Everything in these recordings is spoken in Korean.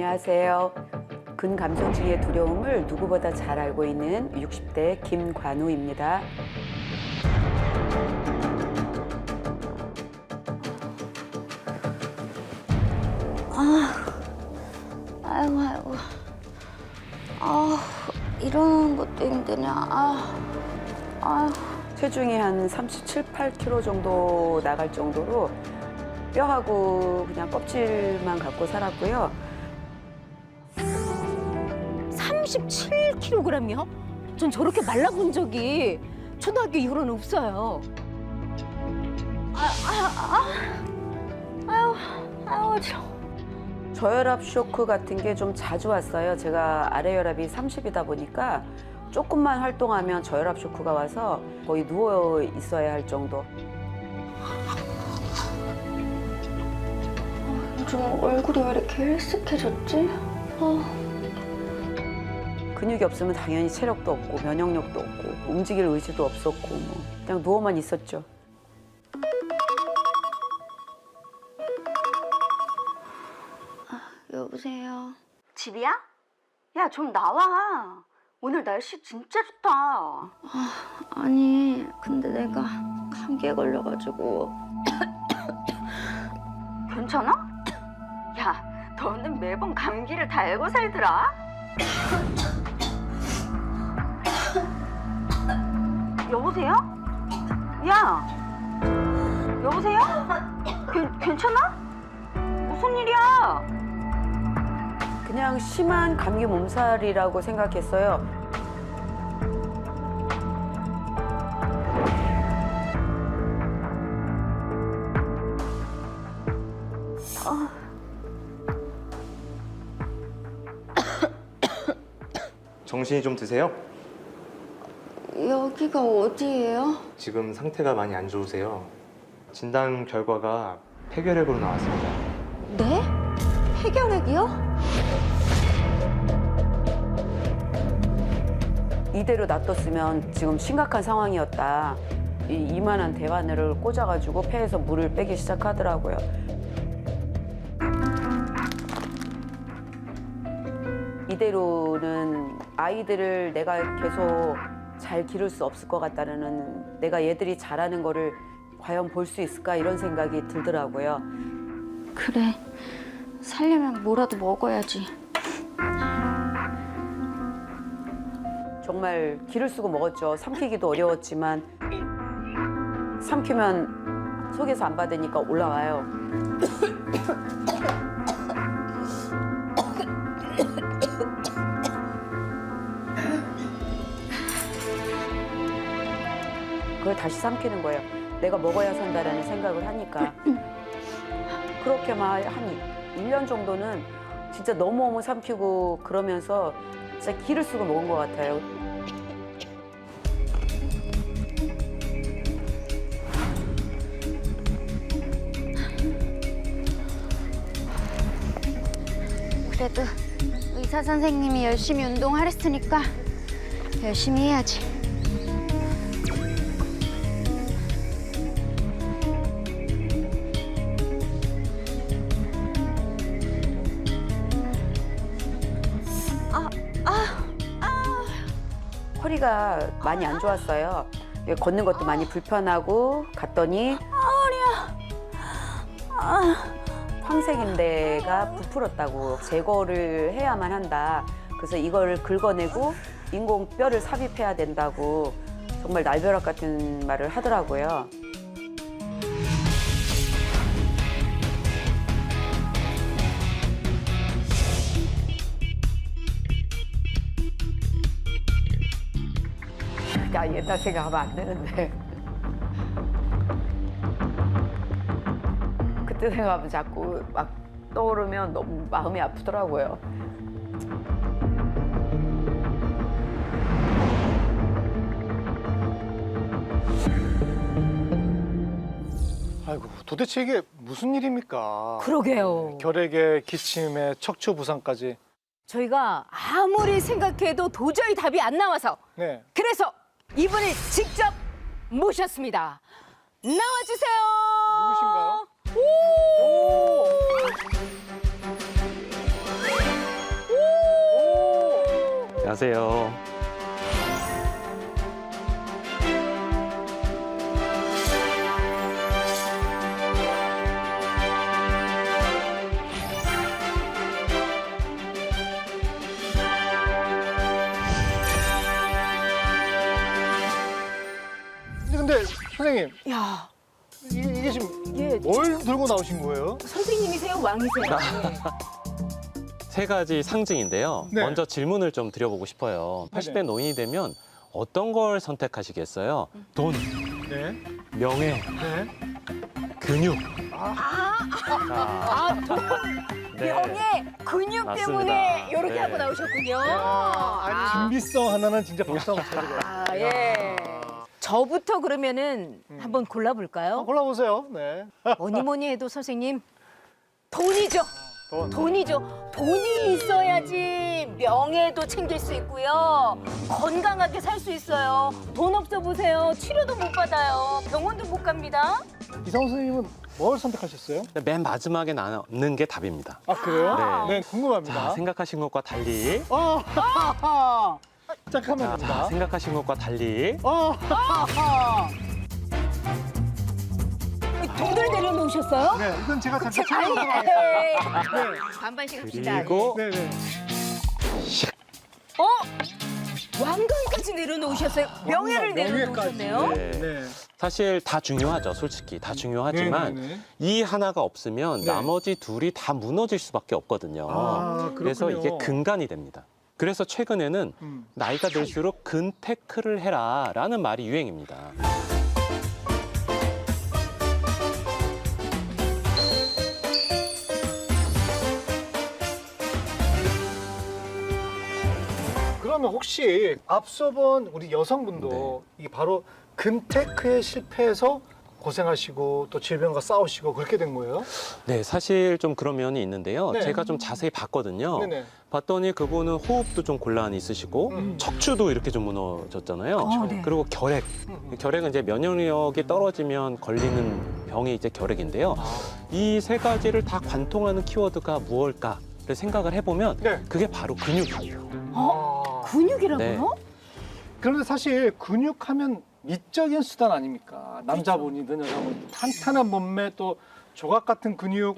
안녕하세요. 근감소증의 두려움을 누구보다 잘 알고 있는 60대 김관우입니다. 아이고. 이러는 것도 힘드냐. 체중이 한 37, 8kg 정도 나갈 정도로 뼈하고 그냥 껍질만 갖고 살았고요. 37kg이요? 전 저렇게 말라본 적이 초등학교 이후로는 없어요. 아유, 저혈압 쇼크 같은 게 좀 자주 왔어요. 제가 아래 혈압이 30이다 보니까 조금만 활동하면 저혈압 쇼크가 와서 거의 누워 있어야 할 정도. 요즘 얼굴이 왜 이렇게 일쓱해졌지? 근육이 없으면 당연히 체력도 없고 면역력도 없고 움직일 의지도 없었고 그냥 누워만 있었죠. 여보세요? 집이야? 야, 좀 나와. 오늘 날씨 진짜 좋다. 아니, 근데 내가 감기에 걸려가지고. 괜찮아? 야, 너는 매번 감기를 달고 살더라? 여보세요? 야! 여보세요? 괜찮아? 무슨 일이야? 그냥 심한 감기 몸살이라고 생각했어요. 정신이 좀 드세요? 여기가 어디예요? 지금 상태가 많이 안 좋으세요. 진단 결과가 폐결핵으로 나왔습니다. 네? 폐결핵이요? 이대로 놔뒀으면 지금 심각한 상황이었다. 이 이만한 대바늘을 꽂아가지고 폐에서 물을 빼기 시작하더라고요. 이대로는 아이들을 내가 계속 잘 기를 수 없을 것 같다는, 내가 얘들이 잘하는 거를 과연 볼 수 있을까 이런 생각이 들더라고요. 그래, 살려면 뭐라도 먹어야지. 정말 기를 쓰고 먹었죠. 삼키기도 어려웠지만 삼키면 속에서 안 받으니까 올라와요. 그걸 다시 삼키는 거예요. 내가 먹어야 산다라는 생각을 하니까. 그렇게만 한 1년 정도는 진짜 너무너무 삼키고 그러면서 진짜 기를 쓰고 먹은 것 같아요. 그래도 의사 선생님이 열심히 운동하랬으니까 열심히 해야지. 허리가 많이 안 좋았어요. 걷는 것도 많이 불편하고 갔더니 황색인대가 부풀었다고 제거를 해야만 한다. 그래서 이걸 긁어내고 인공뼈를 삽입해야 된다고 정말 날벼락 같은 말을 하더라고요. 야, 옛날 생각하면 안 되는데. 그때 생각하면 자꾸 막 떠오르면 너무 마음이 아프더라고요. 아이고, 도대체 이게 무슨 일입니까? 그러게요. 결핵에 기침에 척추 부상까지. 저희가 아무리 생각해도 도저히 답이 안 나와서 네. 그래서 이분을 직접 모셨습니다. 나와주세요. 누구신가요? 오! 가세요. 근데 선생님, 야, 이게 지금 예, 뭘 들고 나오신 거예요? 선생님이세요, 왕이세요? 네. 세 가지 상징인데요. 네. 먼저 질문을 좀 드려보고 싶어요. 네네. 80대 노인이 되면 어떤 걸 선택하시겠어요? 돈, 네. 명예, 네. 근육. 돈, 네. 명예, 근육 맞습니다. 때문에 이렇게 네. 하고 나오셨군요. 아니, 준비성 하나는 진짜 박수 한번 쳐드려요. 아, 예. 저부터 그러면은 한번 골라볼까요? 골라보세요. 네. 뭐니 뭐니 해도 선생님, 돈이죠. 돈. 돈이죠. 돈이 있어야지 명예도 챙길 수 있고요. 건강하게 살 수 있어요. 돈 없어 보세요. 치료도 못 받아요. 병원도 못 갑니다. 이상호 선생님은 뭘 선택하셨어요? 맨 마지막에 남는 게 답입니다. 아, 그래요? 네. 네, 궁금합니다. 자, 생각하신 것과 달리. 잠깐만 자, 봅니다. 생각하신 것과 달리. 돈을 내려놓으셨어요? 네, 이건 제가 잠깐 아니, 찾아보도록 하겠습니다. 에이. 반반씩 합시다. 그리고 네, 네. 왕관까지 내려놓으셨어요. 명예를 내려놓으셨네요. 네. 네. 사실 다 중요하죠, 솔직히. 다 중요하지만 네, 네, 네. 이 하나가 없으면 네. 나머지 둘이 다 무너질 수밖에 없거든요. 그렇군요. 그래서 이게 근간이 됩니다. 그래서 최근에는 나이가 들수록 근테크를 해라라는 말이 유행입니다. 그러면 혹시 앞서 본 우리 여성분도 이 바로 근테크에 실패해서 고생하시고 또 질병과 싸우시고 그렇게 된 거예요? 네, 사실 좀 그런 면이 있는데요. 네. 제가 좀 자세히 봤거든요. 네네. 봤더니 그분은 호흡도 좀 곤란이 있으시고 척추도 이렇게 좀 무너졌잖아요. 네. 그리고 결핵. 결핵은 이제 면역력이 떨어지면 걸리는 병이 이제 결핵인데요. 이 세 가지를 다 관통하는 키워드가 무엇일까를 생각을 해보면 네. 그게 바로 근육이에요. 근육이라고요? 네. 그런데 사실 근육하면 미적인 수단 아닙니까? 남자분이든 여자분이든 탄탄한 몸매 또 조각 같은 근육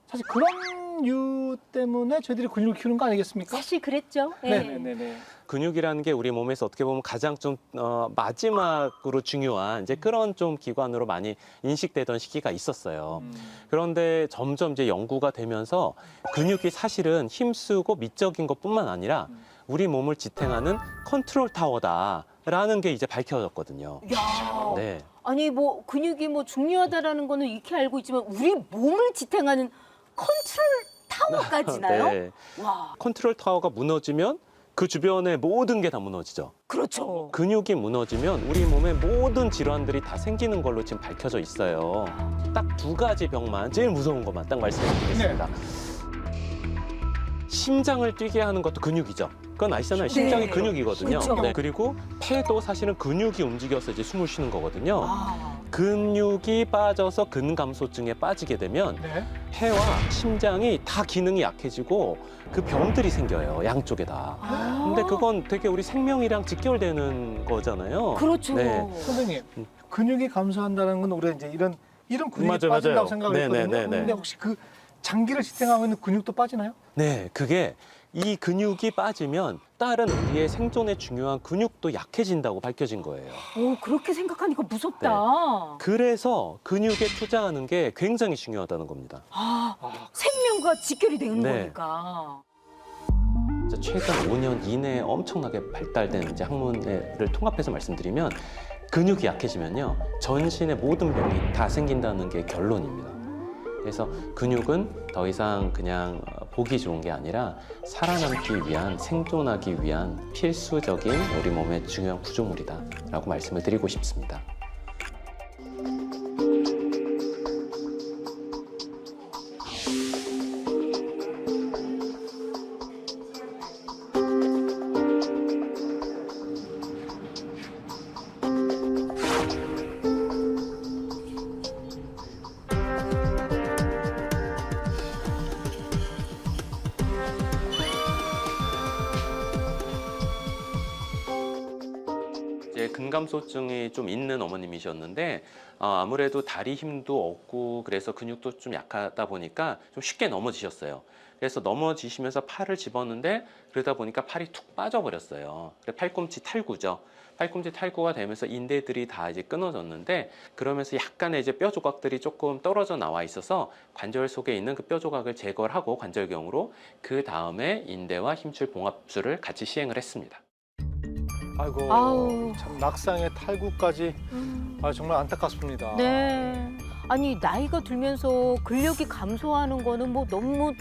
사실 그런 이유 때문에 저희들이 근육을 키우는 거 아니겠습니까? 사실 그랬죠. 네네네. 근육이라는 게 우리 몸에서 어떻게 보면 가장 좀 마지막으로 중요한 이제 그런 좀 기관으로 많이 인식되던 시기가 있었어요. 그런데 점점 이제 연구가 되면서 근육이 사실은 힘쓰고 미적인 것뿐만 아니라 우리 몸을 지탱하는 컨트롤 타워다라는 게 이제 밝혀졌거든요. 야, 네. 아니 뭐 근육이 뭐 중요하다라는 거는 익히 알고 있지만 우리 몸을 지탱하는 컨트롤 타워까지나요? 네. 와, 컨트롤 타워가 무너지면 그 주변의 모든 게 다 무너지죠. 그렇죠. 근육이 무너지면 우리 몸의 모든 질환들이 다 생기는 걸로 지금 밝혀져 있어요. 딱 두 가지 병만, 제일 무서운 것만 딱 말씀드리겠습니다. 심장을 뛰게 하는 것도 근육이죠. 그건 아시잖아요. 심장이 네. 근육이거든요. 그렇죠. 네, 그리고 폐도 사실은 근육이 움직여서 이제 숨을 쉬는 거거든요. 아, 근육이 빠져서 근감소증에 빠지게 되면 네. 폐와 심장이 다 기능이 약해지고 그 병들이 생겨요. 양쪽에 다. 근데 그건 되게 우리 생명이랑 직결되는 거잖아요. 그렇죠. 네. 선생님, 근육이 감소한다는 건 우리가 이제 이런 근육이 맞아요, 빠진다고 맞아요. 생각을 네, 했거든요. 네, 네, 네. 근데 혹시 그 장기를 지탱하고 있는 근육도 빠지나요? 네, 그게 이 근육이 빠지면 다른 우리의 생존에 중요한 근육도 약해진다고 밝혀진 거예요. 오, 그렇게 생각하니까 무섭다. 그래서 근육에 투자하는 게 굉장히 중요하다는 겁니다. 생명과 직결이 되는 네. 거니까. 최근 5년 이내에 엄청나게 발달된 이제 학문을 통합해서 말씀드리면 근육이 약해지면요 전신의 모든 병이 다 생긴다는 게 결론입니다. 그래서 근육은 더 이상 그냥 보기 좋은 게 아니라 살아남기 위한, 생존하기 위한 필수적인 우리 몸의 중요한 구조물이다라고 말씀을 드리고 싶습니다. 근감소증이 좀 있는 어머님이셨는데 아무래도 다리 힘도 없고 그래서 근육도 좀 약하다 보니까 좀 쉽게 넘어지셨어요. 그래서 넘어지시면서 팔을 집었는데 그러다 보니까 팔이 툭 빠져버렸어요. 팔꿈치 탈구죠. 팔꿈치 탈구가 되면서 인대들이 다 이제 끊어졌는데 그러면서 약간의 이제 뼈 조각들이 조금 떨어져 나와 있어서 관절 속에 있는 그 뼈 조각을 제거를 하고 관절경으로 그 다음에 인대와 힘줄 봉합술을 같이 시행을 했습니다. 아이고 아우. 참 낙상의 탈구까지 정말 안타깝습니다. 네. 아니 나이가 들면서 근력이 감소하는 거는 뭐 너무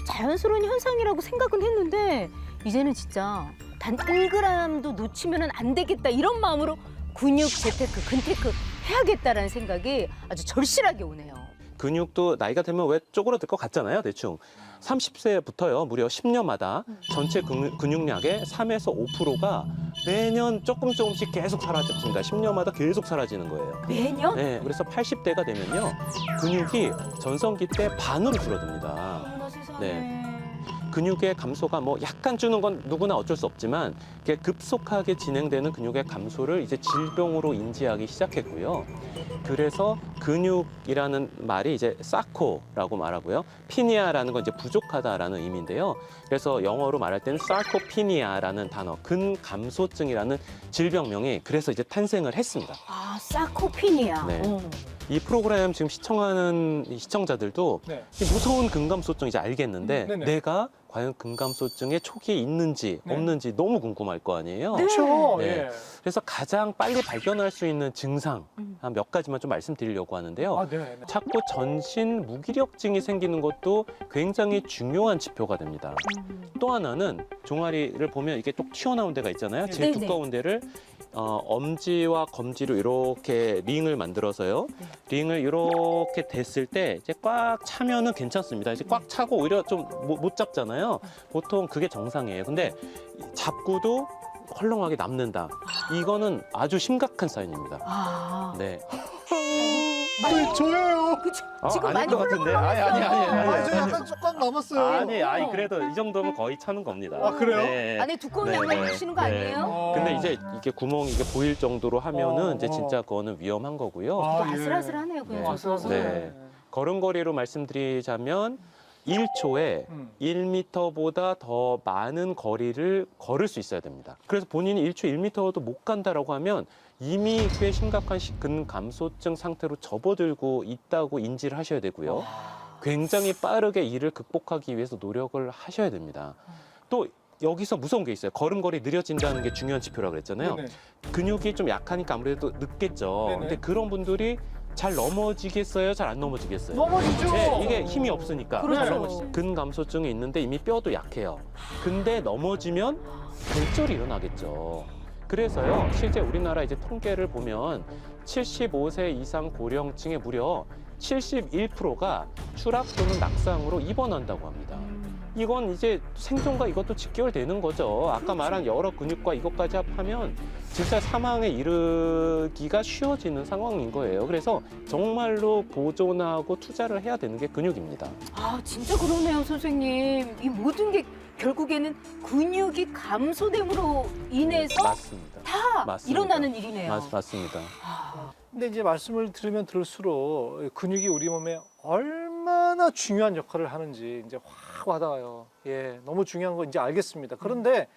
자연스러운 현상이라고 생각은 했는데 이제는 진짜 단 1g도 놓치면 안 되겠다 이런 마음으로 근육 재테크, 근테크 해야겠다라는 생각이 아주 절실하게 오네요. 근육도 나이가 되면 왜 쪼그라들 것 같잖아요, 대충. 30세부터요, 무려 10년마다 전체 근육량의 3에서 5%가 매년 조금씩 계속 사라집니다. 10년마다 계속 사라지는 거예요. 매년? 네, 그래서 80대가 되면요, 근육이 전성기 때 반으로 줄어듭니다. 어머나 세상에. 네. 근육의 감소가 뭐 약간 주는 건 누구나 어쩔 수 없지만 이게 급속하게 진행되는 근육의 감소를 이제 질병으로 인지하기 시작했고요. 그래서 근육이라는 말이 이제 사코라고 말하고요. 피니아라는 건 이제 부족하다라는 의미인데요. 그래서 영어로 말할 때는 사코피니아라는 단어, 근감소증이라는 질병명이 그래서 이제 탄생을 했습니다. 아, 사코피니아. 네. 이 프로그램 지금 시청하는 이 시청자들도 네. 이 무서운 근감소증 이제 알겠는데 네네. 내가 과연 근감소증의 초기에 있는지 네. 없는지 너무 궁금할 거 아니에요. 그렇죠. 네. 예. 그래서 가장 빨리 발견할 수 있는 증상 한 몇 가지만 좀 말씀드리려고 하는데요. 아, 네. 자꾸 전신 무기력증이 생기는 것도 굉장히 중요한 지표가 됩니다. 또 하나는 종아리를 보면 이게 뚝 튀어나온 데가 있잖아요. 제일 네네. 두꺼운 데를 엄지와 검지로 이렇게 링을 만들어서요. 링을 이렇게 댔을 때 이제 꽉 차면은 괜찮습니다. 이제 꽉 차고 오히려 좀 못 잡잖아요. 보통 그게 정상이에요. 근데 잡고도 헐렁하게 남는다. 이거는 아주 심각한 사인입니다. 아. 네. 네, 저예요. 그쵸. 아, 지금 아닐 많이 것 같은데. 아니. 저 약간 조금 남았어요. 아니, 그래도 이 정도면 거의 차는 겁니다. 아, 그래요? 네. 안에 두꺼운 네, 양말 네. 입으시는 거 네. 아니에요? 근데 이제 이게 구멍이 이게 보일 정도로 하면은 이제 어. 진짜 그거는 위험한 거고요. 아, 예. 아슬아슬하네요, 그냥. 네. 와서. 네. 걸음걸이로 말씀드리자면 1초에 1m보다 더 많은 거리를 걸을 수 있어야 됩니다. 그래서 본인이 1초 1m도 못 간다라고 하면 이미 꽤 심각한 근감소증 상태로 접어들고 있다고 인지를 하셔야 되고요. 굉장히 빠르게 이를 극복하기 위해서 노력을 하셔야 됩니다. 또 여기서 무서운 게 있어요. 걸음걸이 느려진다는 게 중요한 지표라고 그랬잖아요. 네네. 근육이 좀 약하니까 아무래도 늦겠죠. 네네. 근데 그런 분들이 잘 넘어지겠어요? 잘 안 넘어지겠어요? 넘어지죠. 네, 이게 힘이 없으니까 그렇죠. 잘 넘어지죠. 근감소증이 있는데 이미 뼈도 약해요. 근데 넘어지면 골절이 일어나겠죠. 그래서요, 실제 우리나라 이제 통계를 보면 75세 이상 고령층의 무려 71%가 추락 또는 낙상으로 입원한다고 합니다. 이건 이제 생존과 이것도 직결되는 거죠. 아까 말한 여러 근육과 이것까지 합하면 진짜 사망에 이르기가 쉬워지는 상황인 거예요. 그래서 정말로 보존하고 투자를 해야 되는 게 근육입니다. 아, 진짜 그러네요, 선생님. 이 모든 게 결국에는 근육이 감소됨으로 인해서 맞습니다. 다 맞습니다. 일어나는 일이네요. 맞습니다. 근데 이제 말씀을 들으면 들을수록 근육이 우리 몸에 얼마나 중요한 역할을 하는지 이제 확 와닿아요. 예, 너무 중요한 거 이제 알겠습니다. 그런데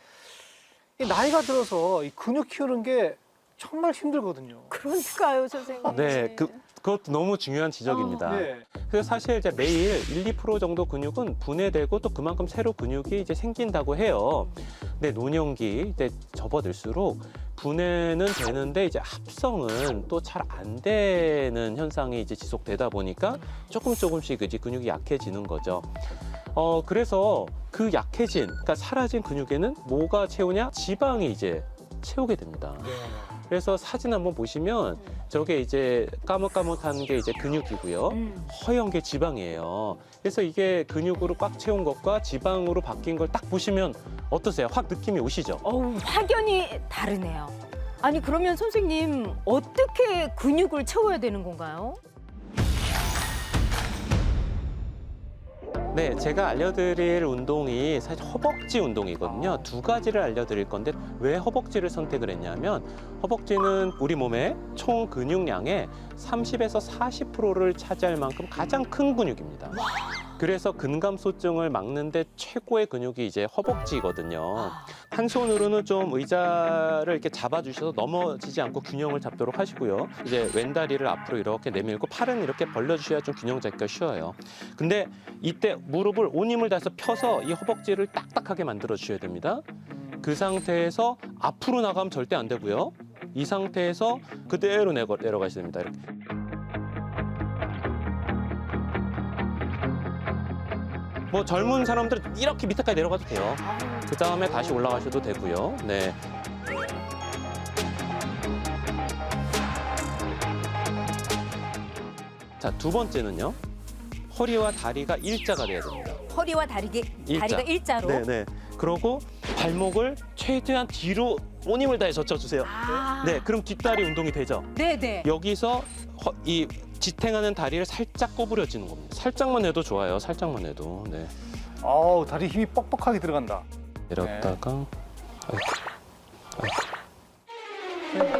이 나이가 들어서 이 근육 키우는 게 정말 힘들거든요. 그러니까요, 선생님. 네, 그것도 너무 중요한 지적입니다. 예. 그래서 사실 이제 매일 1~2% 정도 근육은 분해되고 또 그만큼 새로 근육이 이제 생긴다고 해요. 근데 노년기 이제 접어들수록 분해는 되는데 이제 합성은 또 잘 안 되는 현상이 이제 지속되다 보니까 조금씩 이제 근육이 약해지는 거죠. 그래서 그 약해진, 그러니까 사라진 근육에는 뭐가 채우냐? 지방이 이제 채우게 됩니다. 그래서 사진 한번 보시면 저게 이제 까뭇까뭇한 게 이제 근육이고요. 허연 게 지방이에요. 그래서 이게 근육으로 꽉 채운 것과 지방으로 바뀐 걸 딱 보시면 어떠세요? 확 느낌이 오시죠? 확연히 다르네요. 아니, 그러면 선생님, 어떻게 근육을 채워야 되는 건가요? 네, 제가 알려드릴 운동이 사실 허벅지 운동이거든요. 두 가지를 알려드릴 건데 왜 허벅지를 선택을 했냐면 허벅지는 우리 몸의 총 근육량의 30에서 40%를 차지할 만큼 가장 큰 근육입니다. 그래서 근감소증을 막는데 최고의 근육이 이제 허벅지거든요. 한 손으로는 좀 의자를 이렇게 잡아주셔서 넘어지지 않고 균형을 잡도록 하시고요. 이제 왼다리를 앞으로 이렇게 내밀고 팔은 이렇게 벌려주셔야 좀 균형 잡기가 쉬워요. 근데 이때 무릎을 온 힘을 다해서 펴서 이 허벅지를 딱딱하게 만들어 주셔야 됩니다. 그 상태에서 앞으로 나가면 절대 안 되고요. 이 상태에서 그대로 내려가셔야 됩니다. 이렇게. 뭐 젊은 사람들은 이렇게 밑에까지 내려가도 돼요. 그 다음에 다시 올라가셔도 되고요. 네. 자, 두 번째는요. 허리와 다리가 일자가 돼야 됩니다. 허리와 다리가 일자로. 네네. 그러고 발목을 최대한 뒤로 온 힘을 다해 젖혀주세요. 아. 네, 그럼 뒷다리 운동이 되죠. 네네. 여기서 이 지탱하는 다리를 살짝 구부려지는 겁니다. 살짝만 해도 좋아요. 살짝만 해도. 네. 아우, 다리 힘이 뻑뻑하게 들어간다. 내렸다가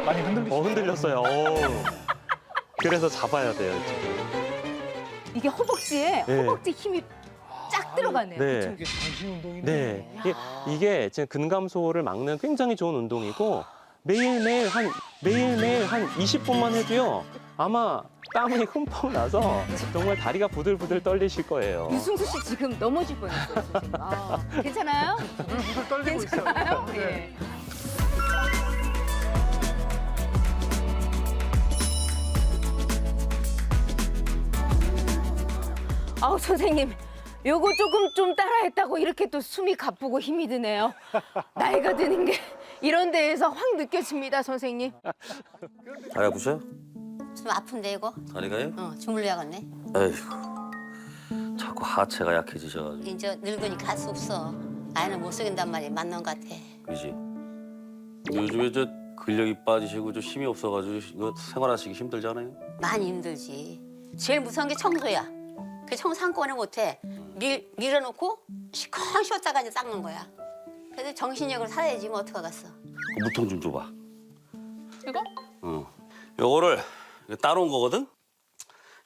많이 흔들리시죠? 흔들렸어요. 그래서 잡아야 돼요. 지금. 이게 허벅지에 네. 허벅지 힘이 쫙 들어가네요. 네. 그쵸? 이게 전신 운동이네. 네. 이게 지금 근감소를 막는 굉장히 좋은 운동이고 매일매일 한 20분만 해도요. 아마 땀이 흠뻑 나서 정말 다리가 부들부들 떨리실 거예요. 유승수 씨 지금 넘어질 뻔했어요. 선생님. 아, 괜찮아요? 부들부들 떨리고 있어요. 괜찮아요? 네. 예. 아우 선생님, 요거 조금 좀 따라했다고 이렇게 또 숨이 가쁘고 힘이 드네요. 나이가 드는 게 이런 데에서 확 느껴집니다, 선생님. 다리 아프셔? 좀 아픈데 이거? 다리가요? 주물러야겠네. 에휴, 자꾸 하체가 약해지셔가지고. 이제 늙으니까 할 수 없어. 아이는 못 속인단 말이야. 맞는 것 같아. 그지? 요즘에 저 근력이 빠지시고 좀 힘이 없어가지고 이거 생활하시기 힘들잖아요. 많이 힘들지. 제일 무서운 게 청소야. 그 청소 한꺼번에 못해. 밀어놓고 시커 쉬었다가 이제 닦는 거야. 그래서 정신력을 살아야지 뭐 어떡하겠어. 그 물통 좀 줘봐. 이거? 응. 요거를 이거 따로 온 거거든?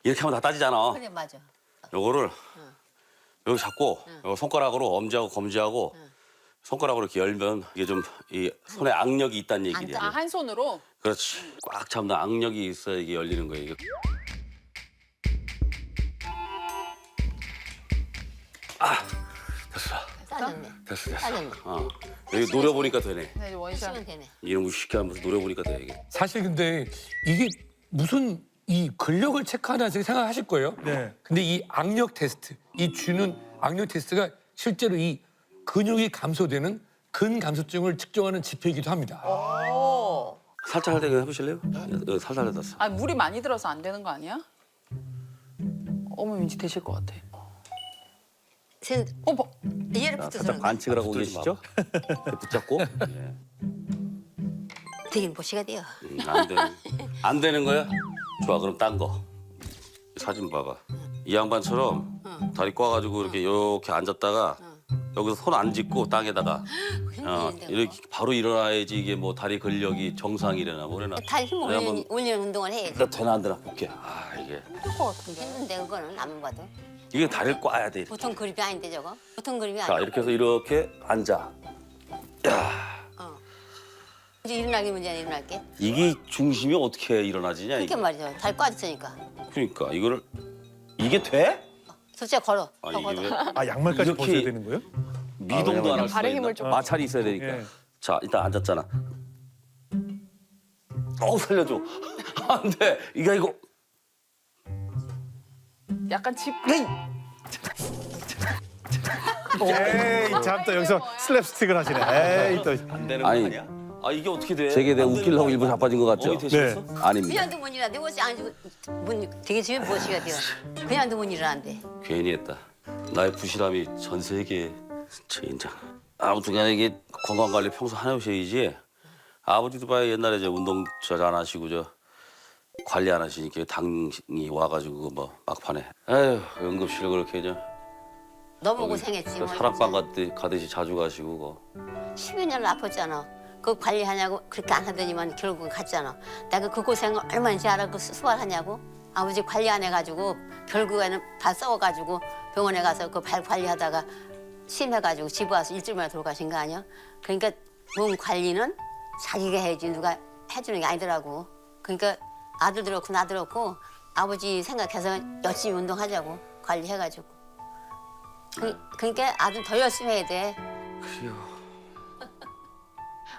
이렇게 하면 다 따지잖아. 그래 맞아. 요거를 여기 잡고 요 손가락으로 엄지하고 검지하고 손가락으로 이렇게 열면 이게 좀 이 손에 악력이 있다는 얘기야. 아, 한 손으로? 그렇지. 꽉 잡는 악력이 있어야 이게 열리는 거예요. 이게. 됐어. 싸졌네. 됐어. 싸졌네. 여기 노려보니까 되네. 네, 원샷. 치면 되네. 이런 거 쉽게 하면서 노려보니까 돼, 이게. 사실 근데 이게 무슨 이 근력을 체크하나 생각하실 거예요. 네. 근데 이 악력 테스트, 이 주는 악력 테스트가 실제로 이 근육이 감소되는 근감소증을 측정하는 지표이기도 합니다. 오. 살짝 할 때 해보실래요? 여기 살살 해놨어. 아, 물이 많이 들어서 안 되는 거 아니야? 어머, 왠지 되실 것 같아. 어머. 얘를 붙여서 살짝 반칙을 하고 계시죠? 붙잡고. 예. 되긴 보시가 돼요. 안 되는 거야? 좋아, 그럼 딴 거. 사진 봐봐. 이 양반처럼 다리 꽈가지고 이렇게 앉았다가 여기서 손 안 짚고 땅에다가 이렇게 바로 일어나야지 이게 뭐 다리 근력이 정상이래나 뭐래나. 다리 힘 내가 한번 올리는 운동을 해야지. 나 되나 안 되나 볼게. 아 이게 힘들 것 같은데. 힘든데 그거는 남은 봐도. 이게 다리를 꽈야 돼. 보통 그립이 아닌데 저거. 보통 그립이 자 아니야. 이렇게 해서 이렇게 앉아. 야 이제 일어나기 문제는 일어날게. 이게 중심이 어떻게 일어나지냐 그렇게 이게. 말이죠. 다리 꽈졌으니까. 그러니까 이거를 이게 돼? 솔직히 걸어. 아니 더 걷어. 이게 왜 아, 양말까지 이렇게- 벗어야 되는 거예요? 미동도 안 할 수가 발의 있나? 힘을 좀- 마찰이 있어야 되니까. 예. 자 일단 앉았잖아. 살려줘. 안 돼. 이거 약간 집. 에이, 참 또 여기서 슬랩스틱을 하시네. 에이, 또. 안 되는 거 아니, 아니야? 아 이게 어떻게 돼? 제게 내가 안 되는 웃기려고 거 일부 아니야? 자빠진 것 같죠? 몸이 되시겠어? 아닙니다. 그냥도 못 일어나. 내 옷이 안 주고 되게 집에 무엇이가 돼요. 그냥도 못 일어나는데. 괜히 했다. 나의 부실함이 전 세계에 진짜. 아무튼간에 이게 건강 관리 평소 하셔야지. 아버지도 봐야 옛날에 저 운동 잘 안 하시고 저 관리 안 하시니까 당이 와가지고 뭐 막판에. 에휴 응급실을 그렇게 저 너무 고생했지. 뭐 사랑방 가듯이 자주 가시고 그거. 10여 년을 아팠잖아. 그 관리하냐고 그렇게 안 하더니만 결국은 갔잖아. 내가 그 고생을 얼마인지 알아? 그 수발하냐고. 아버지 관리 안 해가지고 결국에는 발 썩어가지고 병원에 가서 그 발 관리하다가 심해가지고 집에 와서 일주일 만에 돌아가신 거 아니야? 그러니까 몸 관리는 자기가 해야지 누가 해주는 게 아니더라고. 그러니까 아들도 그렇고 나도 그렇고 아버지 생각해서 열심히 운동하자고 관리해가지고. 그러니까 아들 더 열심히 해야 돼.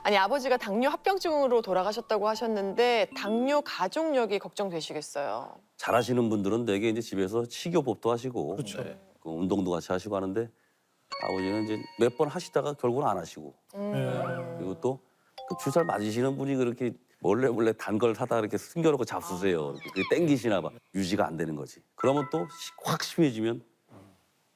아니 아버지가 당뇨 합병증으로 돌아가셨다고 하셨는데 당뇨 가족력이 걱정되시겠어요. 잘하시는 분들은 되게 이제 집에서 식이요법도 하시고 그렇죠. 그 운동도 같이 하시고 하는데 아버지는 이제 몇 번 하시다가 결국은 안 하시고 그리고 또 그 주사를 맞으시는 분이 그렇게 몰래 단 걸 사다 이렇게 숨겨놓고 잡수세요. 그게 땡기시나 봐. 유지가 안 되는 거지. 그러면 또 확 심해지면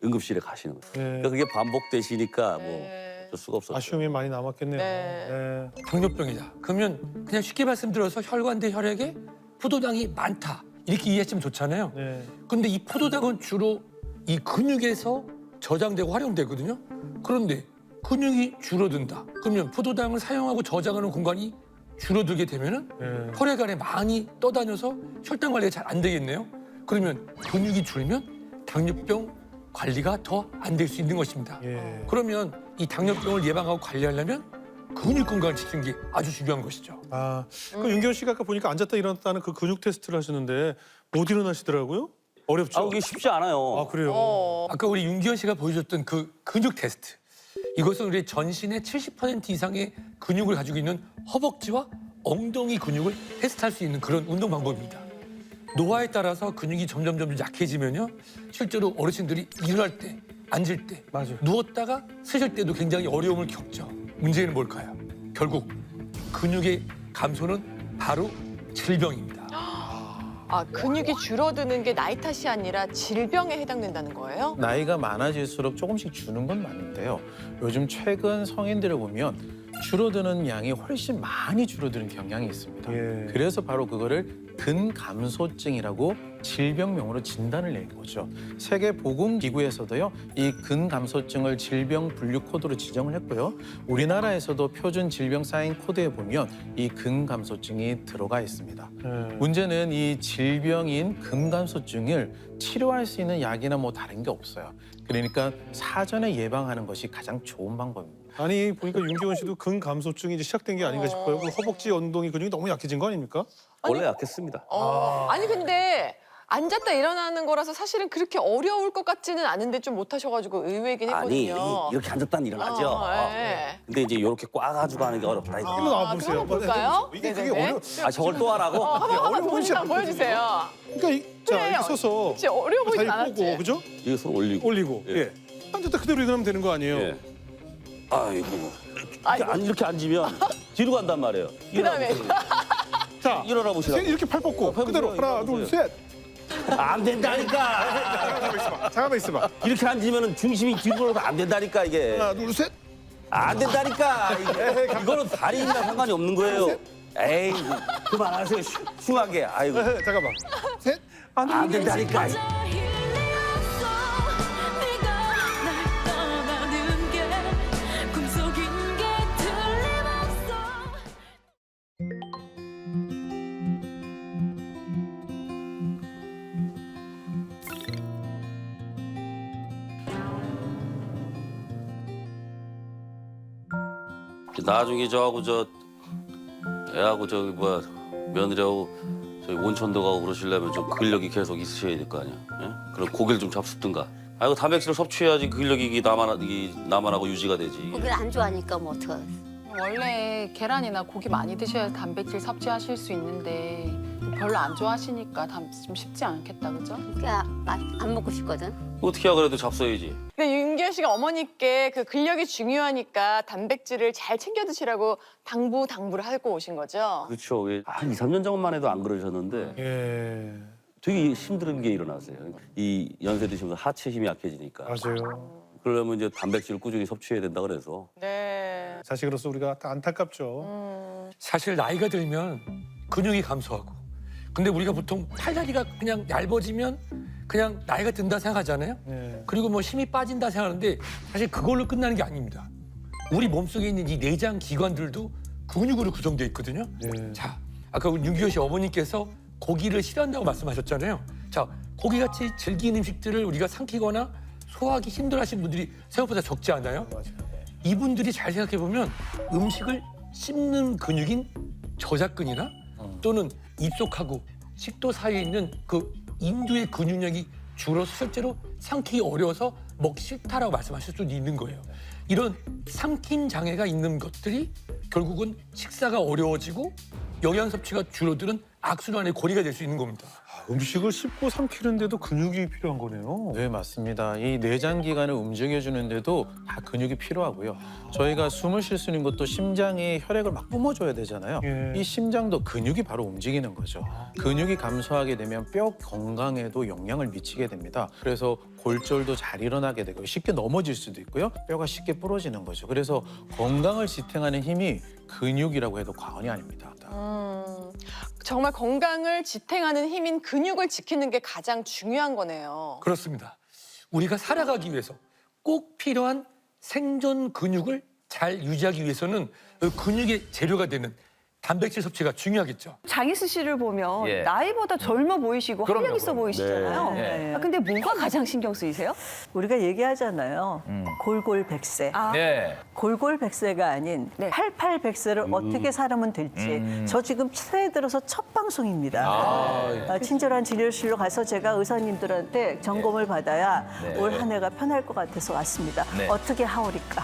응급실에 가시는 거예요. 그러니까 그게 반복되시니까 뭐 어쩔 수가 없었죠. 아쉬움이 많이 남았겠네요. 네. 당뇨병이다. 그러면 그냥 쉽게 말씀드려서 혈관 대 혈액에 포도당이 많다. 이렇게 이해했으면 좋잖아요. 네. 근데 이 포도당은 주로 이 근육에서 저장되고 활용되거든요. 그런데 근육이 줄어든다. 그러면 포도당을 사용하고 저장하는 공간이 줄어들게 되면은 네. 혈액 안에 많이 떠다녀서 혈당 관리가 잘 안 되겠네요. 그러면 근육이 줄면 당뇨병 관리가 더 안 될 수 있는 것입니다. 예. 그러면 이 당뇨병을 예방하고 관리하려면 근육 건강을 지키는 게 아주 중요한 것이죠. 아, 그 윤기현 씨가 아까 보니까 앉았다 일어났다는 그 근육 테스트를 하시는데 못 일어나시더라고요? 어렵죠? 아, 그게 쉽지 않아요. 아, 그래요? 아까 우리 윤기현 씨가 보여줬던 그 근육 테스트. 이것은 우리 전신의 70% 이상의 근육을 가지고 있는 허벅지와 엉덩이 근육을 테스트할 수 있는 그런 운동 방법입니다. 노화에 따라서 근육이 점점 약해지면요. 실제로 어르신들이 일어날 때, 앉을 때, 맞아요. 누웠다가 쓰실 때도 굉장히 어려움을 겪죠. 문제는 뭘까요? 결국 근육의 감소는 바로 질병입니다. 아 근육이 줄어드는 게 나이 탓이 아니라 질병에 해당된다는 거예요? 나이가 많아질수록 조금씩 주는 건 맞는데요. 요즘 최근 성인들을 보면 줄어드는 양이 훨씬 많이 줄어드는 경향이 있습니다. 예. 그래서 바로 그거를 근감소증이라고 질병명으로 진단을 내린 거죠. 세계보건기구에서도요, 이 근감소증을 질병 분류 코드로 지정을 했고요. 우리나라에서도 표준 질병 사인 코드에 보면 이 근감소증이 들어가 있습니다. 문제는 이 질병인 근감소증을 치료할 수 있는 약이나 뭐 다른 게 없어요. 그러니까 사전에 예방하는 것이 가장 좋은 방법입니다. 아니, 보니까 윤기현 씨도 근감소증이 이제 시작된 게 아닌가 싶어요. 그 허벅지 엉덩이 근육이 너무 약해진 거 아닙니까? 원래 약했습니다. 아니 근데 앉았다 일어나는 거라서 사실은 그렇게 어려울 것 같지는 않은데 좀 못하셔가지고 의외긴 아니 했거든요. 이렇게 앉았다 일어나죠. 네. 근데 이제 이렇게 꽈가지고 하는 게 어렵다. 이거. 일로 나와보세요. 그럼 한번 볼까요? 이게 그게 네네네. 어려. 아 저걸 또 하라고? 한번 본인 한번 보여주세요. 그러니까 자 그래, 이렇게 서서 진짜 어려워 보이진 다리 않았지. 꼬고 그죠? 이거 손 올리고. 올리고. 예. 예. 앉았다 그대로 일어나면 되는 거 아니에요? 예. 아이고. 아이고. 이렇게 앉으면 뒤로 간단 말이에요. 그다음에 자, 일어나 보시라고. 이렇게 팔 뻗고 그대로 하나, 둘, 셋. 안 된다니까. 잠깐만 있어봐. 이렇게 앉으면 중심이 뒤로 가서 안 된다니까 이게. 하나, 둘, 셋. 안 된다니까. 이거는 다리 힘이랑 상관이 없는 거예요. 에이 그만하세요. 흉하게. 아이고. 잠깐만. 셋. 안 된다니까. 나중에 저하고 애하고 며느리하고 저기 온천도 가고 그러시려면 좀 근력이 계속 있으셔야 될 거 아니야. 예? 그럼 고기를 좀 잡수든가. 아이고 단백질을 섭취해야지 근력이 남아나고 유지가 되지. 고기를 안 좋아하니까 뭐 어떡하겠어. 원래 계란이나 고기 많이 드셔야 단백질 섭취하실 수 있는데 별로 안 좋아하시니까 좀 쉽지 않겠다, 그죠? 그러니까 안 먹고 싶거든. 어떻게 해야 그래도 잡숴야지. 근데 윤기현 씨가 어머니께 그 근력이 중요하니까 단백질을 잘 챙겨 드시라고 당부를 하고 오신 거죠? 그렇죠. 한 2, 3년 전만 해도 안 그러셨는데 예. 되게 힘든 게 일어나세요. 이 연세 드시면서 하체 힘이 약해지니까. 맞아요. 그러면 이제 단백질을 꾸준히 섭취해야 된다 그래서. 네. 자식으로서 우리가 다 안타깝죠. 사실 나이가 들면 근육이 감소하고 근데 우리가 보통 팔다리가 그냥 얇아지면 그냥 나이가 든다 생각하잖아요. 네. 그리고 뭐 힘이 빠진다 생각하는데 사실 그걸로 끝나는 게 아닙니다. 우리 몸속에 있는 이 내장 기관들도 근육으로 구성되어 있거든요. 네. 자, 아까 우리 윤기호 씨 어머니께서 고기를 싫어한다고 말씀하셨잖아요. 자, 고기같이 질긴 음식들을 우리가 삼키거나 소화하기 힘들어하시는 분들이 생각보다 적지 않아요? 이분들이 잘 생각해 보면 음식을 씹는 근육인 저작근이나 또는 입속하고 식도 사이에 있는 그 인두의 근육량이 줄어서 실제로 삼키기 어려워서 먹기 싫다라고 말씀하실 수도 있는 거예요. 이런 삼킴 장애가 있는 것들이 결국은 식사가 어려워지고 영양 섭취가 줄어드는 악순환의 고리가 될 수 있는 겁니다. 음식을 씹고 삼키는데도 근육이 필요한 거네요. 네, 맞습니다. 이 내장 기관을 움직여주는데도 다 근육이 필요하고요. 저희가 숨을 쉴 수 있는 것도 심장이 혈액을 막 뿜어줘야 되잖아요. 예. 이 심장도 근육이 바로 움직이는 거죠. 근육이 감소하게 되면 뼈 건강에도 영향을 미치게 됩니다. 그래서 골절도 잘 일어나게 되고 쉽게 넘어질 수도 있고요. 뼈가 쉽게 부러지는 거죠. 그래서 건강을 지탱하는 힘이 근육이라고 해도 과언이 아닙니다. 정말 건강을 지탱하는 힘인 근육을 지키는 게 가장 중요한 거네요. 그렇습니다. 우리가 살아가기 위해서 꼭 필요한 생존 근육을 잘 유지하기 위해서는 그 근육의 재료가 되는 단백질 섭취가 중요하겠죠. 장희수 씨를 보면 예. 나이보다 젊어 보이시고 활력 있어 보이시잖아요. 네. 아, 근데 뭐가 가장 신경 쓰이세요? 우리가 얘기하잖아요. 골골백세. 네. 골골백세가 아닌 네. 88백세를 어떻게 살으면 될지. 저 지금 새해 들어서 첫 방송입니다. 친절한 진료실로 가서 제가 의사님들한테 점검을 받아야 네. 올 한 해가 편할 것 같아서 왔습니다. 네. 어떻게 하오리까.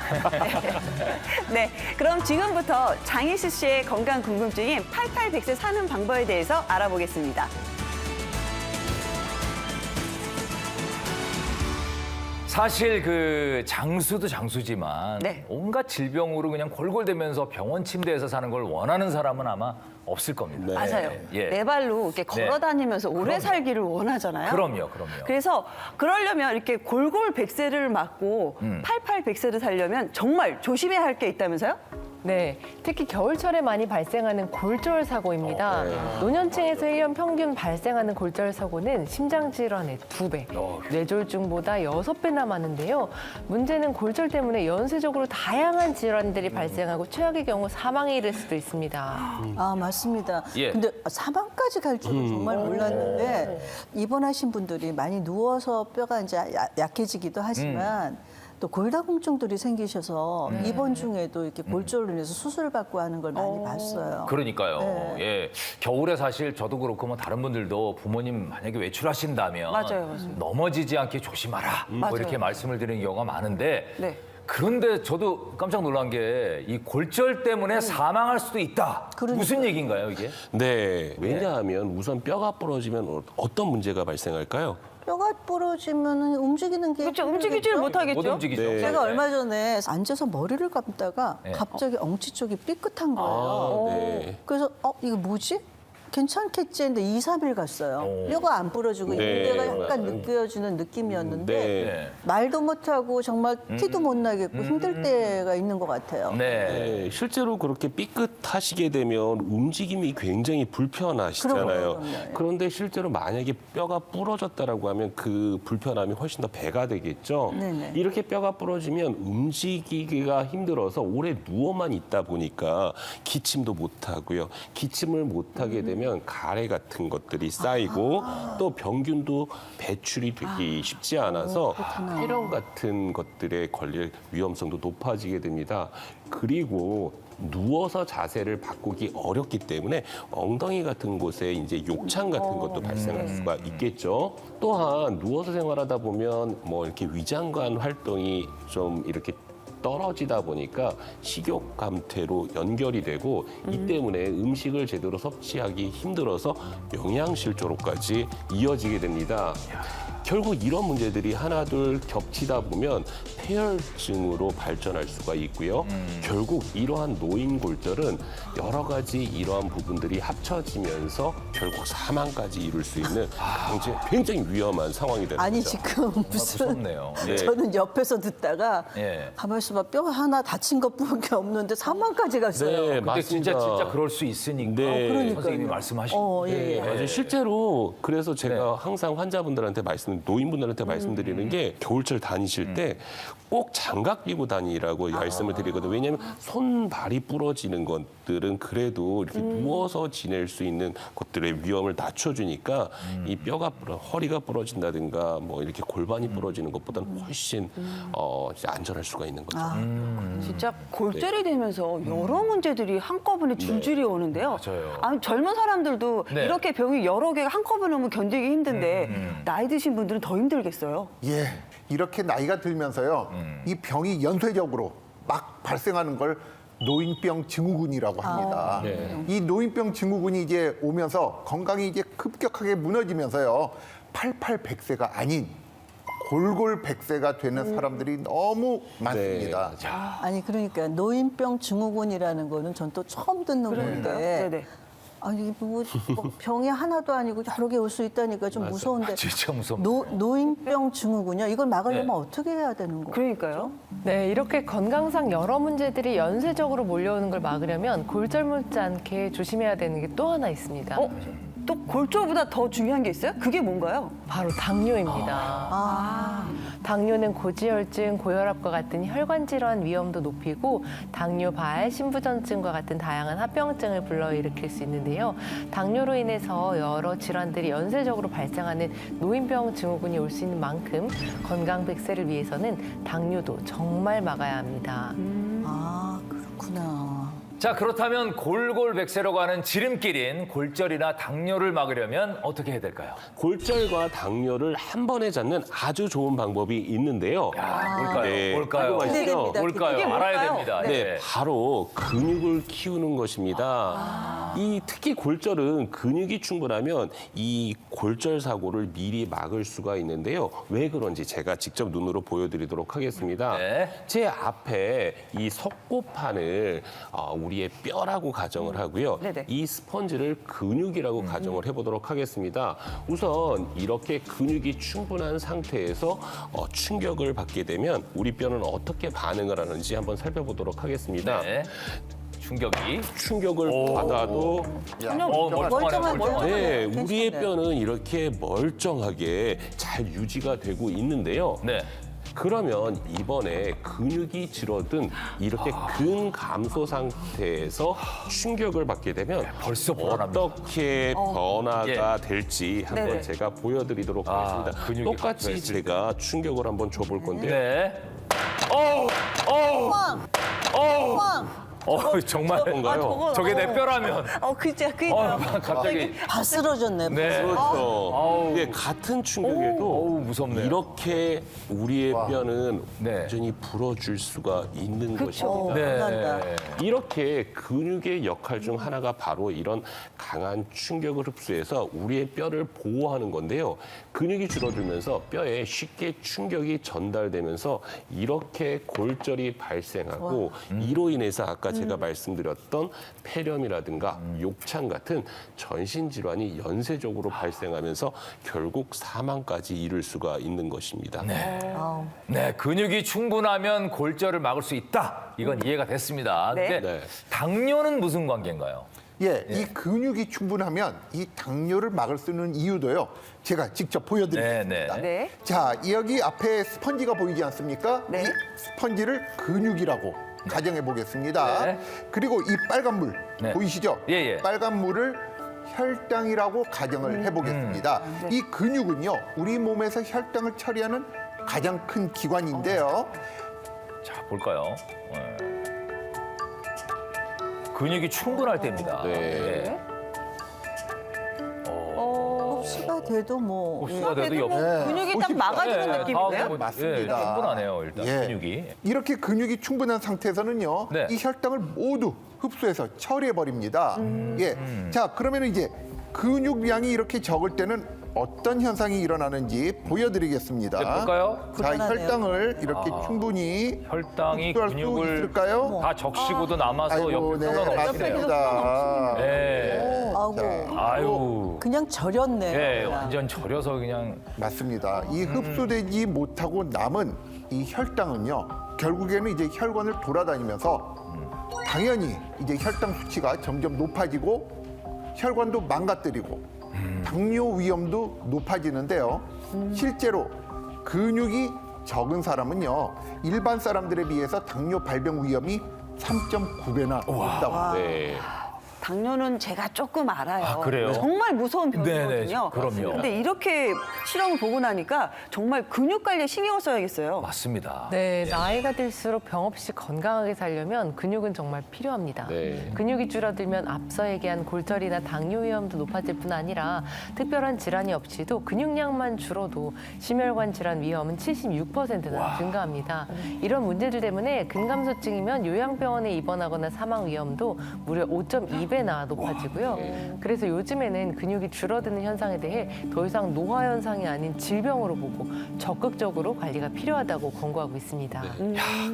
네, 그럼 지금부터 장희수 씨의 건강 궁금증인 8800세 사는 방법에 대해서 알아보겠습니다. 사실 그 장수도 장수지만 네. 온갖 질병으로 그냥 골골대면서 병원 침대에서 사는 걸 원하는 사람은 아마 없을 겁니다. 맞아요. 예. 네 발로 이렇게 걸어 다니면서 오래 그럼요. 살기를 원하잖아요. 그럼요. 그래서 그러려면 이렇게 골골백세를 맞고 8800세를 살려면 정말 조심해야 할 게 있다면서요? 네, 특히 겨울철에 많이 발생하는 골절 사고입니다. 노년층에서 1년 평균 발생하는 골절 사고는 심장 질환의 2배, 뇌졸중보다 6배나 많은데요. 문제는 골절 때문에 연쇄적으로 다양한 질환들이 발생하고 최악의 경우 사망에 이를 수도 있습니다. 아, 맞습니다. 예. 근데 사망까지 갈 줄은 정말 몰랐는데 입원하신 분들이 많이 누워서 뼈가 이제 약해지기도 하지만 또 골다공증들이 생기셔서 입원 중에도 이렇게 골절로 인해서 수술을 받고 하는 걸 많이 봤어요. 그러니까요. 네. 예. 겨울에 사실 저도 그렇고 뭐 다른 분들도 부모님 만약에 외출하신다면 맞아요. 넘어지지 않게 조심하라. 뭐 맞아요. 이렇게 말씀을 드리는 경우가 많은데 네. 그런데 저도 깜짝 놀란 게 이 골절 때문에 사망할 수도 있다. 무슨 얘기인가요, 이게? 네, 왜냐하면 우선 뼈가 부러지면 어떤 문제가 발생할까요? 뼈가 부러지면 움직이는 게 그렇죠. 움직이지를 못하겠죠. 못 움직이죠. 네. 제가 얼마 전에 앉아서 머리를 감다가 네. 갑자기 엉치 쪽이 삐끗한 거예요. 아, 네. 그래서 이거 뭐지? 괜찮겠지 했는데 2, 3일 갔어요. 뼈가 안 부러지고 네. 인대가 약간 느껴지는 느낌이었는데 네. 말도 못하고 정말 티도 못 나겠고 힘들 때가 있는 것 같아요. 네, 실제로 그렇게 삐끗하시게 되면 움직임이 굉장히 불편하시잖아요. 그럼요. 그런데 실제로 만약에 뼈가 부러졌다라고 하면 그 불편함이 훨씬 더 배가 되겠죠. 네네. 이렇게 뼈가 부러지면 움직이기가 힘들어서 오래 누워만 있다 보니까 기침도 못 하고요. 기침을 못 하게 되면 가래 같은 것들이 쌓이고 또 병균도 배출이 되기 쉽지 않아서 폐렴 같은 것들에 걸릴 위험성도 높아지게 됩니다. 그리고 누워서 자세를 바꾸기 어렵기 때문에 엉덩이 같은 곳에 이제 욕창 같은 것도 발생할 수가 있겠죠. 또한 누워서 생활하다 보면 뭐 이렇게 위장관 활동이 좀 이렇게 떨어지다 보니까 식욕 감퇴로 연결이 되고 이 때문에 음식을 제대로 섭취하기 힘들어서 영양실조로까지 이어지게 됩니다. 결국 이런 문제들이 하나둘 겹치다 보면 폐혈증으로 발전할 수가 있고요. 결국 이러한 노인골절은 여러 가지 이러한 부분들이 합쳐지면서 결국 사망까지 이룰 수 있는 굉장히 위험한 상황이 되는 아니 거죠. 지금 무슨 무섭네요. 네. 저는 옆에서 듣다가 예. 가만히 있어봐 뼈 하나 다친 것뿐이 없는데 사망까지 갔어요. 네, 근데 진짜 그럴 수 있으니까 네. 선생님이 말씀하신. 예. 맞아요. 실제로 그래서 제가 항상 환자분들한테 말씀드리는 노인분들한테 말씀드리는 게 겨울철 다니실 때 꼭 장갑 끼고 다니라고 말씀을 드리거든요. 왜냐하면 손발이 부러지는 것들은 그래도 이렇게 누워서 지낼 수 있는 것들의 위험을 낮춰주니까 이 뼈가 허리가 부러진다든가 뭐 이렇게 골반이 부러지는 것보다는 훨씬 이제 안전할 수가 있는 거죠. 진짜 골절이 되면서 여러 문제들이 한꺼번에 줄줄이 오는데요. 맞아요. 아니, 젊은 사람들도 네. 이렇게 병이 여러 개가 한꺼번에 오면 견디기 힘든데 나이 드신 분들은 더 힘들겠어요. 예, 이렇게 나이가 들면서요, 이 병이 연쇄적으로 막 발생하는 걸 노인병 증후군이라고 합니다. 이 노인병 증후군이 이제 오면서 건강이 이제 급격하게 무너지면서요, 8800세가 아닌 골골 100세가 되는 사람들이 너무 많습니다. 아니 그러니까 노인병 증후군이라는 거는 전 또 처음 듣는 건데. 네네. 아니 뭐 병이 하나도 아니고 여러 개 올 수 있다니까 좀 무서운데. 진짜 무섭네요. 노인병 증후군요. 이걸 막으려면 네. 어떻게 해야 되는 거예요? 그러니까요. 네, 이렇게 건강상 여러 문제들이 연쇄적으로 몰려오는 걸 막으려면 골절 묻지 않게 조심해야 되는 게 또 하나 있습니다. 또 골절보다 더 중요한 게 있어요? 그게 뭔가요? 바로 당뇨입니다. 당뇨는 고지혈증, 고혈압과 같은 혈관 질환 위험도 높이고 당뇨, 발, 신부전증과 같은 다양한 합병증을 불러일으킬 수 있는데요. 당뇨로 인해서 여러 질환들이 연쇄적으로 발생하는 노인병 증후군이 올 수 있는 만큼 건강 100세를 위해서는 당뇨도 정말 막아야 합니다. 아 그렇구나. 자, 그렇다면 골골백세라고 하는 지름길인 골절이나 당뇨를 막으려면 어떻게 해야 될까요? 골절과 당뇨를 한 번에 잡는 아주 좋은 방법이 있는데요. 뭘까요? 네, 뭘까요? 알고 계시죠? 뭘까요? 이게 알아야 뭘까요? 됩니다. 네, 바로 근육을 키우는 것입니다. 이 특히 골절은 근육이 충분하면 이 골절 사고를 미리 막을 수가 있는데요. 왜 그런지 제가 직접 눈으로 보여드리도록 하겠습니다. 네. 제 앞에 이 석고판을 우리의 뼈라고 가정을 하고요. 네네. 이 스펀지를 근육이라고 가정을 해보도록 하겠습니다. 우선 이렇게 근육이 충분한 상태에서 충격을 받게 되면 우리 뼈는 어떻게 반응을 하는지 한번 살펴보도록 하겠습니다. 네. 충격을 받아도 멀쩡하네요. 네, 우리의 뼈는 이렇게 멀쩡하게 잘 유지가 되고 있는데요. 네. 그러면 이번에 근육이 줄어든 이렇게 근감소 상태에서 충격을 받게 되면 벌써 불안합니다. 어떻게 변화가 될지 한번 네네. 제가 보여드리도록 하겠습니다. 근육이 똑같이 그랬을 제가 충격을 한번 줘볼 건데요. 네. 정말 뭔가요? 저게 내 뼈라면. 갑자기. 다 쓰러졌네. 네. 그렇죠. 네, 같은 충격에도 무섭네요. 이렇게 우리의 뼈는 네. 완전히 부러질 수가 있는 것입니다. 네. 이렇게 근육의 역할 중 하나가 바로 이런 강한 충격을 흡수해서 우리의 뼈를 보호하는 건데요. 근육이 줄어들면서 뼈에 쉽게 충격이 전달되면서 이렇게 골절이 발생하고 이로 인해서 아까 제가 말씀드렸던 폐렴이라든가 욕창 같은 전신 질환이 연쇄적으로 발생하면서 결국 사망까지 이를 수가 있는 것입니다. 네, 근육이 충분하면 골절을 막을 수 있다. 이건 이해가 됐습니다. 네. 근데 네. 당뇨는 무슨 관계인가요? 예, 이 근육이 충분하면 이 당뇨를 막을 수 있는 이유도요, 제가 직접 보여드리겠습니다. 네. 자, 여기 앞에 스펀지가 보이지 않습니까? 네. 이 스펀지를 근육이라고 가정해 보겠습니다. 네. 그리고 이 빨간 물 네. 보이시죠? 예. 빨간 물을 혈당이라고 가정을 해보겠습니다. 이 근육은요, 우리 몸에서 혈당을 처리하는 가장 큰 기관인데요. 자, 볼까요? 네. 근육이 충분할 때입니다. 네. 흡수가 돼도 뭐. 흡수가 돼도 옆. 근육이 딱 막아주는 느낌인데요? 맞습니다. 충분하네요, 일단 예. 근육이. 이렇게 근육이 충분한 상태에서는요, 네. 이 혈당을 모두 흡수해서 처리해 버립니다. 예. 자, 그러면 이제 근육량이 이렇게 적을 때는 어떤 현상이 일어나는지 보여드리겠습니다. 네, 볼까요? 자, 불안하네요. 혈당을 이렇게 충분히 혈당이 흡수할 수 근육을 있을까요? 다 적시고도 남아서 아이고, 옆에 네, 상관없네요. 맞습니다. 네. 아이고. 아유. 그냥 절였네. 네, 완전 절여서 그냥. 맞습니다. 이 흡수되지 못하고 남은 이 혈당은요, 결국에는 이제 혈관을 돌아다니면서 당연히 이제 혈당 수치가 점점 높아지고 혈관도 망가뜨리고 당뇨 위험도 높아지는데요. 실제로 근육이 적은 사람은요 일반 사람들에 비해서 당뇨 발병 위험이 3.9배나 높다고. 네. 당뇨는 제가 조금 알아요. 아, 그래요? 정말 무서운 네네, 병이거든요. 그럼요. 근데 이렇게 실험을 보고 나니까 정말 근육 관리에 신경을 써야겠어요. 맞습니다. 네, 나이가 들수록 병 없이 건강하게 살려면 근육은 정말 필요합니다. 네. 근육이 줄어들면 앞서 얘기한 골절이나 당뇨 위험도 높아질 뿐 아니라 특별한 질환이 없이도 근육량만 줄어도 심혈관 질환 위험은 76%나 증가합니다. 이런 문제들 때문에 근감소증이면 요양병원에 입원하거나 사망 위험도 무려 5.2배나 높아지고요. 그래서 요즘에는 근육이 줄어드는 현상에 대해 더 이상 노화 현상이 아닌 질병으로 보고 적극적으로 관리가 필요하다고 권고하고 있습니다. 야,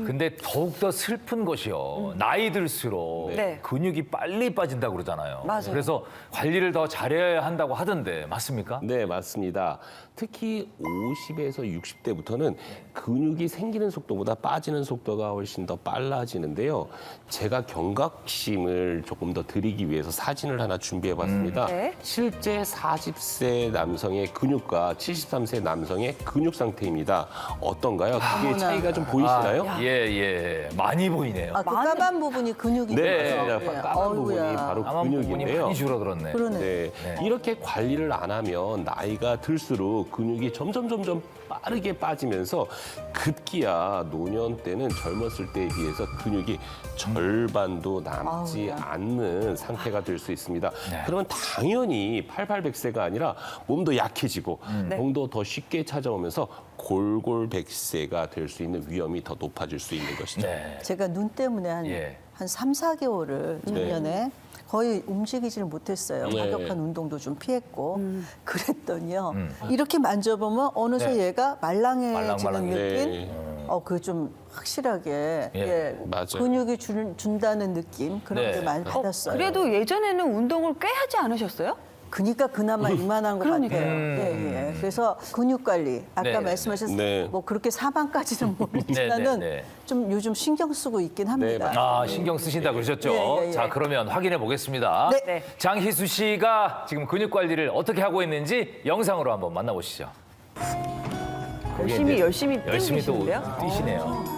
근데 더욱더 슬픈 것이요. 나이 들수록 네. 근육이 빨리 빠진다고 그러잖아요. 맞아요. 그래서 관리를 더 잘해야 한다고 하던데 맞습니까? 네, 맞습니다. 특히 50에서 60대부터는 근육이 생기는 속도보다 빠지는 속도가 훨씬 더 빨라지는데요. 제가 경각심을 조금 더 드리기 위해서 사진을 하나 준비해봤습니다. 네. 실제 40세 남성의 근육과 73세 남성의 근육 상태입니다. 어떤가요? 그게 차이가 좀 보이시나요? 예. 많이 보이네요. 아, 그 까만 부분이 근육이 네, 있어요. 까만 부분이 바로 까만 부분이 근육인데요. 많이 줄어들었네. 그러네. 네. 이렇게 관리를 안 하면 나이가 들수록 근육이 점점 빠르게 빠지면서 급기야 노년 때는 젊었을 때에 비해서 근육이 절반도 남지 않는 상태가 될 수 있습니다. 네. 그러면 당연히 8800세가 아니라 몸도 약해지고 병도 더 쉽게 찾아오면서 골골백세가 될 수 있는 위험이 더 높아질 수 있는 것이죠. 네. 제가 눈 때문에 한 3, 4개월을 작년에 거의 움직이지를 못했어요. 네. 과격한 운동도 좀 피했고 그랬더니요. 이렇게 만져보면 어느새 얘가 말랑해지는 말랑말랑해. 느낌? 네. 그 좀 확실하게 맞아요. 근육이 준다는 느낌 그런 네. 걸 많이 받았어요. 그래도 예전에는 운동을 꽤 하지 않으셨어요? 그러니까 그나마 이만한 것 그러니까요. 같아요. 예. 그래서 근육 관리 아까 네, 말씀하셨을 네. 뭐 그렇게 사방까지는 모르지만은 네. 좀 요즘 신경 쓰고 있긴 합니다. 아, 신경 쓰신다 그러셨죠? 예. 자, 그러면 확인해 보겠습니다. 네. 장희수 씨가 지금 근육 관리를 어떻게 하고 있는지 영상으로 한번 만나보시죠. 열심히 뛰고 열심히 또 계시는데요? 뛰시네요.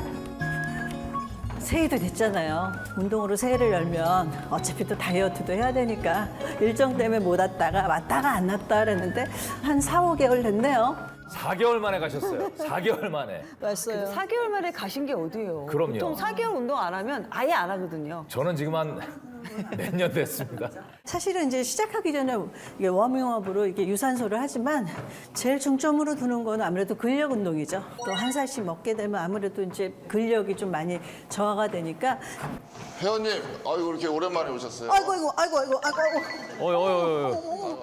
새해도 됐잖아요. 운동으로 새해를 열면 어차피 또 다이어트도 해야 되니까 일정 때문에 못 왔다가 왔다가 안 왔다 그랬는데 한 4, 5개월 됐네요. 4개월 만에 가셨어요. 4개월 만에. 왔어요. 4개월 만에 가신 게 어디예요? 그럼요. 보통 4개월 운동 안 하면 아예 안 하거든요. 저는 지금 한 몇 년 됐습니다. 사실은 이제 시작하기 전에 이게 워밍업으로 이게 유산소를 하지만 제일 중점으로 두는 거는 아무래도 근력 운동이죠. 또 한 살씩 먹게 되면 아무래도 이제 근력이 좀 많이 저하가 되니까. 회원님, 아이고 이렇게 오랜만에 오셨어요. 아이고.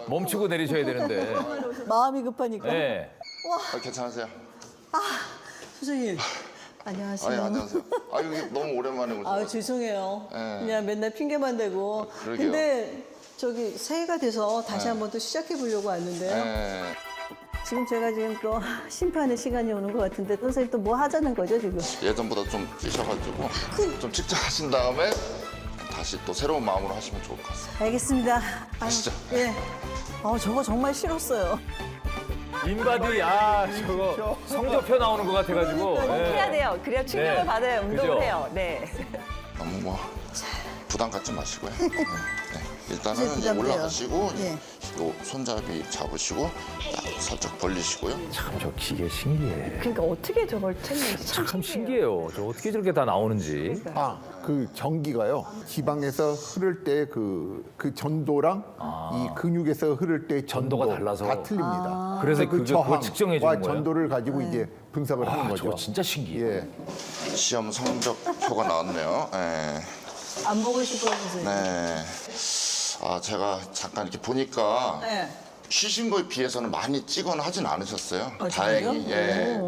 멈추고 내리셔야 되는데. 마음이 급하니까. 네. 괜찮으세요? 선생님. 안녕하세요. 아니, 안녕하세요. 아이고 너무 오랜만에 오셔서. 죄송해요. 네. 그냥 맨날 핑계만 대고. 그러게요. 근데 저기 새해가 돼서 다시 한번 또 시작해 보려고 왔는데요. 네. 지금 제가 지금 또 심판의 시간이 오는 것 같은데 선생님 또 뭐 하자는 거죠 지금? 예전보다 좀 뛰셔가지고 좀 측정하신 다음에 다시 또 새로운 마음으로 하시면 좋을 것 같습니다. 알겠습니다. 가시죠. 예. 저거 정말 싫었어요. 인바디, 저거 성적표 나오는 것 같아가지고. 해야 돼요. 그래야 충격을 네. 받아야 운동을 그죠? 해요. 네. 너무 뭐 부담 갖지 마시고요. 네. 일단은 이제 이제 부담돼요. 올라가시고 네. 요 손잡이 잡으시고 딱 살짝 벌리시고요. 참 저 기계 신기해. 그러니까 어떻게 저걸 챙는지 참 신기해요. 저 어떻게 저렇게 다 나오는지. 그 전기가요. 지방에서 흐를 때 그 전도랑 이 근육에서 흐를 때 전도가 달라서. 다 틀립니다. 그래서 그거 저항과 측정해 주는 거예요? 전도를 가지고 이제 분석을 하는 거죠. 저거 진짜 신기해. 예. 시험 성적표가 나왔네요. 네. 안 보고 싶어요 선생님. 네. 제가 잠깐 이렇게 보니까 네. 쉬신 거에 비해서는 많이 찌거나 하진 않으셨어요. 아, 다행히. 진짜요? 예.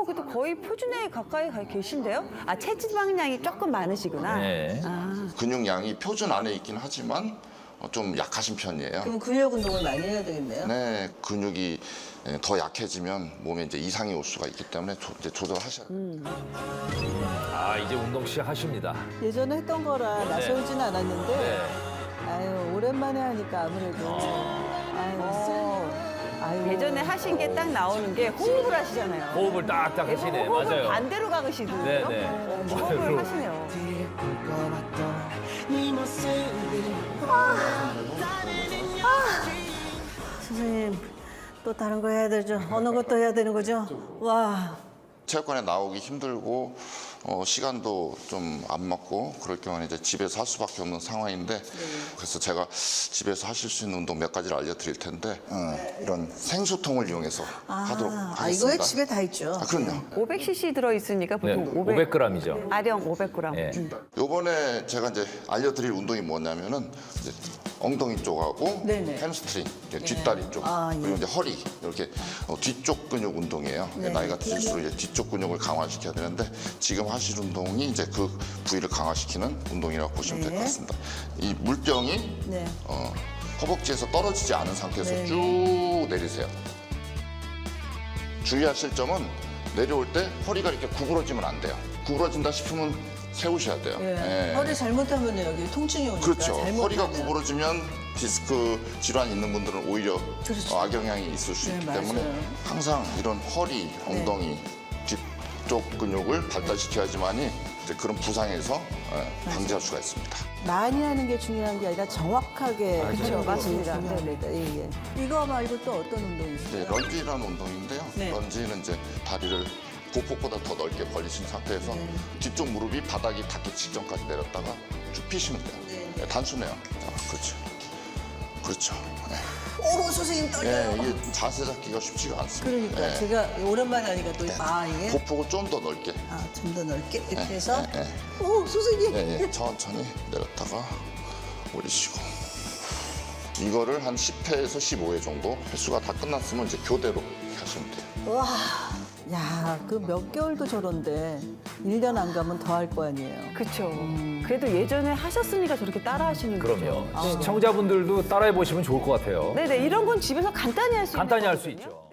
그래도 거의 표준에 가까이 가 계신데요? 체지방량이 조금 많으시구나. 네. 근육량이 표준 안에 있긴 하지만 좀 약하신 편이에요. 그럼 근력 운동을 많이 해야 되겠네요. 네, 근육이 더 약해지면 몸에 이제 이상이 올 수가 있기 때문에 이제 조절하셔야 돼요. 이제 운동 시작하십니다. 예전에 했던 거라 낯설진 않았는데 네. 아유 오랜만에 하니까 아무래도 예전에 하신 게 딱 나오는 게 호흡을 하시잖아요. 호흡을 딱딱 하시네. 호흡을 맞아요. 반대로 가시거든요. 네네. 호흡을 하시네요. 선생님 또 다른 거 해야 되죠. 어느 것도 해야 되는 거죠. 와. 체육관에 나오기 힘들고 시간도 좀 안 맞고 그럴 경우는 이제 집에서 할 수밖에 없는 상황인데 그래서 제가 집에서 하실 수 있는 운동 몇 가지를 알려드릴 텐데 이런 생수통을 이용해서 하도록 하겠습니다. 이거 집에 다 있죠. 그럼요. 500cc 들어있으니까 보통 500g이죠. 아령 500g. 네. 요번에 제가 이제 알려드릴 운동이 뭐냐면은 이제 엉덩이 쪽하고 네네. 햄스트링, 이제 뒷다리 쪽, 그리고 이제 허리 이렇게 뒤쪽 근육 운동이에요. 네. 나이가 들수록 이제 뒤쪽 근육을 강화시켜야 되는데 지금 하실 운동이 이제 그 부위를 강화시키는 운동이라고 보시면 될 것 같습니다. 이 물병이 네. 허벅지에서 떨어지지 않은 상태에서 네. 쭉 내리세요. 주의하실 점은 내려올 때 허리가 이렇게 구부러지면 안 돼요. 구부러진다 싶으면 세우셔야 돼요. 예. 예. 허리 잘못하면 여기 통증이 오니까. 그렇죠. 잘못하면. 허리가 구부러지면 디스크 질환 있는 분들은 오히려 그렇죠. 악영향이 있을 수 네, 있기 맞아요. 때문에 항상 이런 허리, 엉덩이, 뒤쪽 근육을 발달시켜야지만이 이제 그런 부상에서 방지할 수가 있습니다. 많이 하는 게 중요한 게 아니라 정확하게. 그렇죠. 맞습니다. 네네. 예, 예. 이거 말고 또 어떤 운동이 있어요? 네, 런지라는 운동인데요. 네. 런지는 이제 다리를 보폭보다 더 넓게 벌리신 상태에서 뒤쪽 무릎이 바닥이 닿기 직전까지 내렸다가 쭉 피시면 돼요. 네, 단순해요. 그렇죠. 그렇죠. 네. 오, 선생님 떨려요. 예, 이게 자세 잡기가 쉽지가 않습니다. 그러니까 예. 제가 오랜만에 하니까 또 이게 보폭을 좀 더 넓게. 좀 더 넓게 이렇게 해서. 예. 오, 선생님. 예, 예. 천천히 내렸다가 올리시고. 이거를 한 10회에서 15회 정도 횟수가 다 끝났으면 이제 교대로 하시면 돼요. 와. 야, 그 몇 개월도 저런데 1년 안 가면 더 할 거 아니에요. 그렇죠. 그래도 예전에 하셨으니까 저렇게 따라 하시는 거죠. 그럼요. 시청자분들도 따라해 보시면 좋을 것 같아요. 네네, 이런 건 집에서 간단히 할 수 있는 간단히 할 수 있죠.